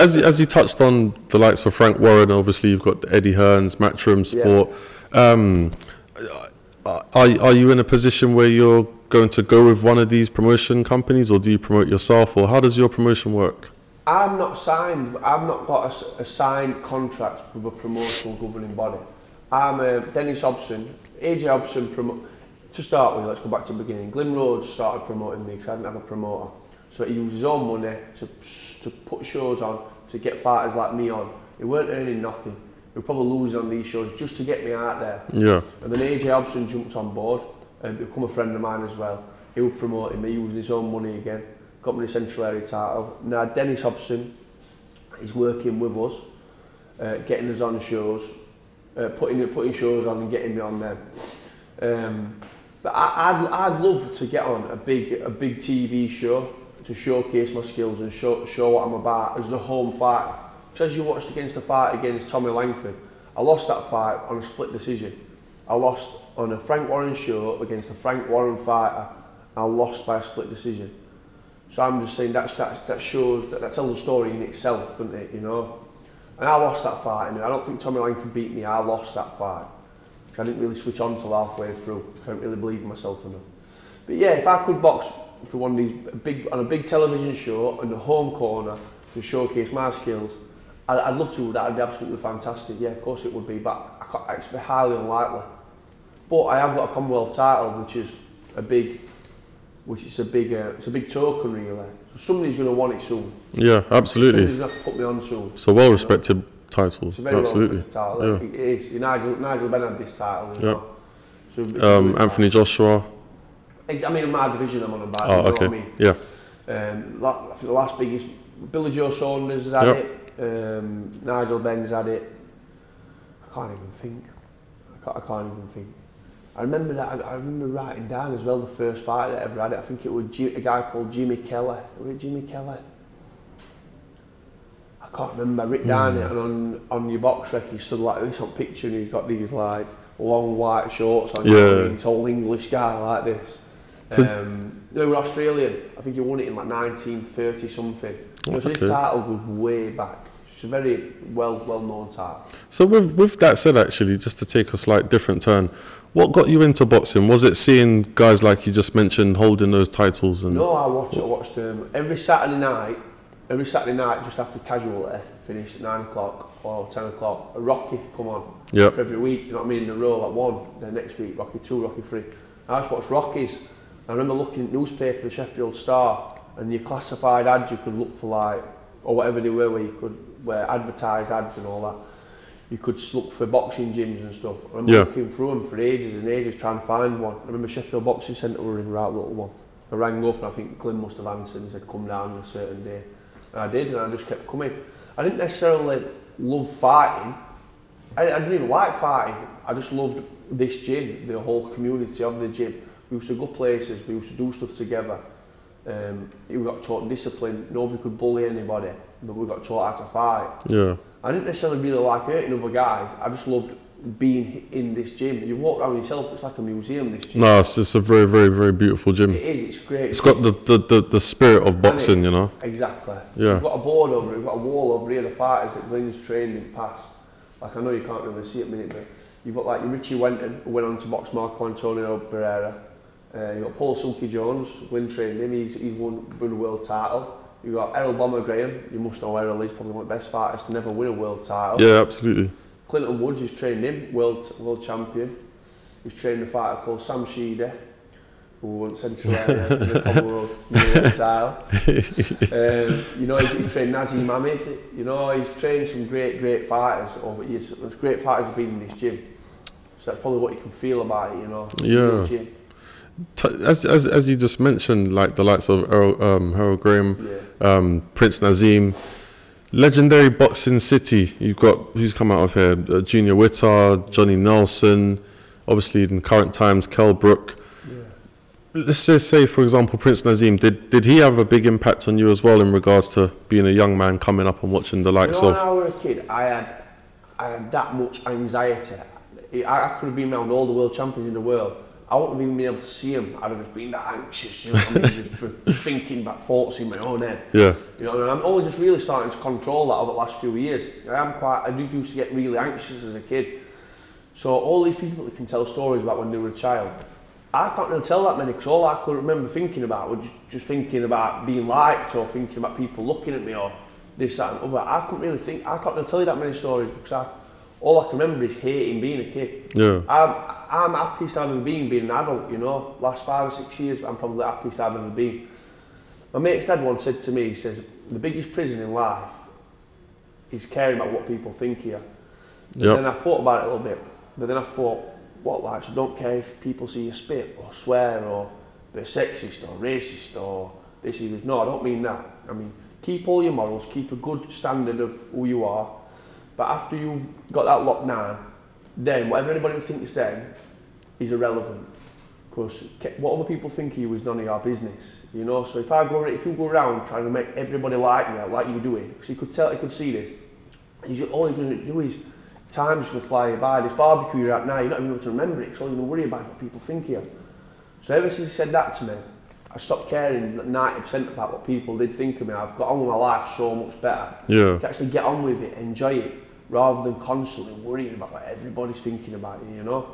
As you touched on the likes of Frank Warren, obviously you've got Eddie Hearns, Matchroom Sport. Are you in a position where you're going to go with one of these promotion companies, or do you promote yourself, or how does your promotion work? I'm not signed. I've not got a signed contract with a promotional governing body. I'm Dennis Hobson, AJ Hobson. To start with, let's go back to the beginning. Glyn Rhodes started promoting me because I didn't have a promoter. So he used his own money to put shows on, to get fighters like me on. He weren't earning nothing. He was probably losing on these shows just to get me out there. Yeah. And then AJ Hobson jumped on board and become a friend of mine as well. He was promoting me, using his own money again. Got me the Central Area title. Now Dennis Hobson is working with us, getting us on shows, putting shows on and getting me on them. But I'd love to get on a big TV show to showcase my skills and show what I'm about as the home fight. Because as you watched against the fight against Tommy Langford, I lost that fight on a split decision. I lost on a Frank Warren show against a Frank Warren fighter. I lost by a split decision. So I'm just saying that shows that tells a story in itself, doesn't it? You know. And I lost that fight, and I don't think Tommy Langford beat me. I lost that fight. I didn't really switch on till halfway through. I didn't really believe in myself enough. But yeah, if I could box for one of these on a big television show in the home corner to showcase my skills, I'd love to. That'd be absolutely fantastic. Yeah, of course it would be, but it's highly unlikely. But I have got a Commonwealth title, which is a big token really. So somebody's going to want it soon. Yeah, absolutely. Somebody's going to have to put me on soon. So well respected. Titles. It's a very absolutely. Title. Yeah. It is. Nigel Ben had this title. You know? So Anthony Joshua. I mean, in my division, I'm on about. Oh, you know okay. What I mean? Yeah. I think the last biggest, Billy Joe Saunders has had it. Nigel Ben's had it. I can't even think. I remember that. I remember writing down as well the first fight that I ever had it. I think it was a guy called Jimmy Keller. Was it Jimmy Keller? I can't remember. I written down it, and on your box rec he stood like this on picture, and he's got these like long white shorts on. Yeah. He's all English guy like this. So they were Australian. I think he won it in like 1930 something. So his title goes way back. It's a very well known title. So with that said, actually, just to take a slight different turn, what got you into boxing? Was it seeing guys like you just mentioned holding those titles? And no, I watched every Saturday night. Every Saturday night, just after casualty, finished at 9 o'clock or 10 o'clock, a Rocky come on for every week, you know what I mean, in a row, like one, then next week, Rocky 2, Rocky 3. I just watched Rockies. I remember looking at newspaper, the Sheffeild Star, and your classified ads you could look for like, or whatever they were, where advertised ads and all that. You could look for boxing gyms and stuff. I remember looking through them for ages and ages, trying to find one. I remember Sheffield Boxing Centre were in the right little one. I rang up and I think Glyn must have answered and said, come down on a certain day. And I did, and I just kept coming. I didn't necessarily love fighting. I didn't even like fighting. I just loved this gym, the whole community of the gym. We used to go places, we used to do stuff together. We got taught discipline. Nobody could bully anybody, but we got taught how to fight. Yeah. I didn't necessarily really like hurting other guys. I just loved being in this gym. You walk around yourself, it's like a museum, this gym. No, it's just a very, very, very beautiful gym. It is, it's great. It's got the spirit of boxing, you know? Exactly. Yeah. We've got a board over it, we've got a wall over here, the fighters that Glyn's trained in past. Like, I know you can't really see it a minute, but you've got like your Richie Wenton, who went on to box Marco Antonio Pereira. You've got Paul Silky Jones, Glyn trained him, he's won a world title. You've got Errol Bomber Graham, you must know Errol, he's probably one of the best fighters to never win a world title. Yeah, absolutely. Clinton Woods, he's trained him, world champion. He's trained a fighter called Sam Sheedy, who won Central Area in the Commonwealth title. You know, he's trained Naseem Hamid. You know, he's trained some great fighters over the years. There's great fighters have been in this gym. So that's probably what you can feel about it, you know. Yeah. As you just mentioned, like the likes of Errol Graham, Prince Naseem, legendary boxing city. You've got who's come out of here: Junior Witter, Johnny Nelson, obviously in current times, Kell Brook. Yeah. Let's just say, for example, Prince Naseem. Did he have a big impact on you as well in regards to being a young man coming up and watching the likes of? When I was a kid, I had that much anxiety. I could have been around all the world champions in the world. I wouldn't have even been able to see them. I'd have just been that anxious, you know what I mean, just for thinking about thoughts in my own head. Yeah. You know, and I'm only just really starting to control that over the last few years. I do used to get really anxious as a kid. So all these people that can tell stories about when they were a child, I can't really tell that many, because all I could remember thinking about was just thinking about being liked, or thinking about people looking at me, or this, that and other. I can't really tell you that many stories, because all I can remember is hating being a kid. Yeah. I'm happiest I've ever been being an adult, you know. Last 5 or 6 years, I'm probably the happiest I've ever been. My mate's dad once said to me, he says, the biggest prison in life is caring about what people think of you. Yep. And then I thought about it a little bit, but then I thought, what, like, so don't care if people see you spit or swear or be sexist or racist or this. He goes, no, I don't mean that. I mean, keep all your morals, keep a good standard of who you are, but after you've got that locked down, then whatever anybody thinks then is irrelevant, because what other people think of you is none of your business, you know. So if you go around trying to make everybody like you, like you're doing, because he could see this, all you're going to do is time's going to fly you by. This barbecue you're at now, you're not even able to remember it, because all you're going to worry about is what people think of you. So ever since he said that to me, I stopped caring 90% about what people did think of me. I've got on with my life so much better. Yeah. You can actually get on with it, enjoy it, rather than constantly worrying about what everybody's thinking about you, you know.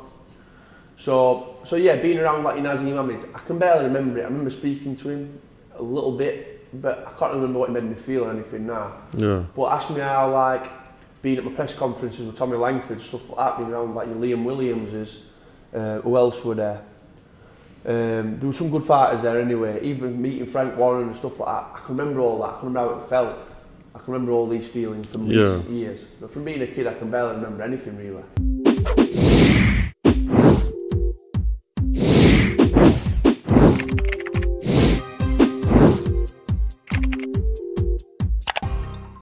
So yeah, being around like Naseem Ahmed, I can barely remember it. I remember speaking to him a little bit, but I can't remember what it made me feel or anything now. Yeah. But ask me how, like, being at my press conferences with Tommy Langford, stuff like that, being around like your Liam Williamses, who else were there? There were some good fighters there anyway, even meeting Frank Warren and stuff like that. I can remember all that, I can remember how it felt. I can remember all these feelings from recent years. But from being a kid, I can barely remember anything really.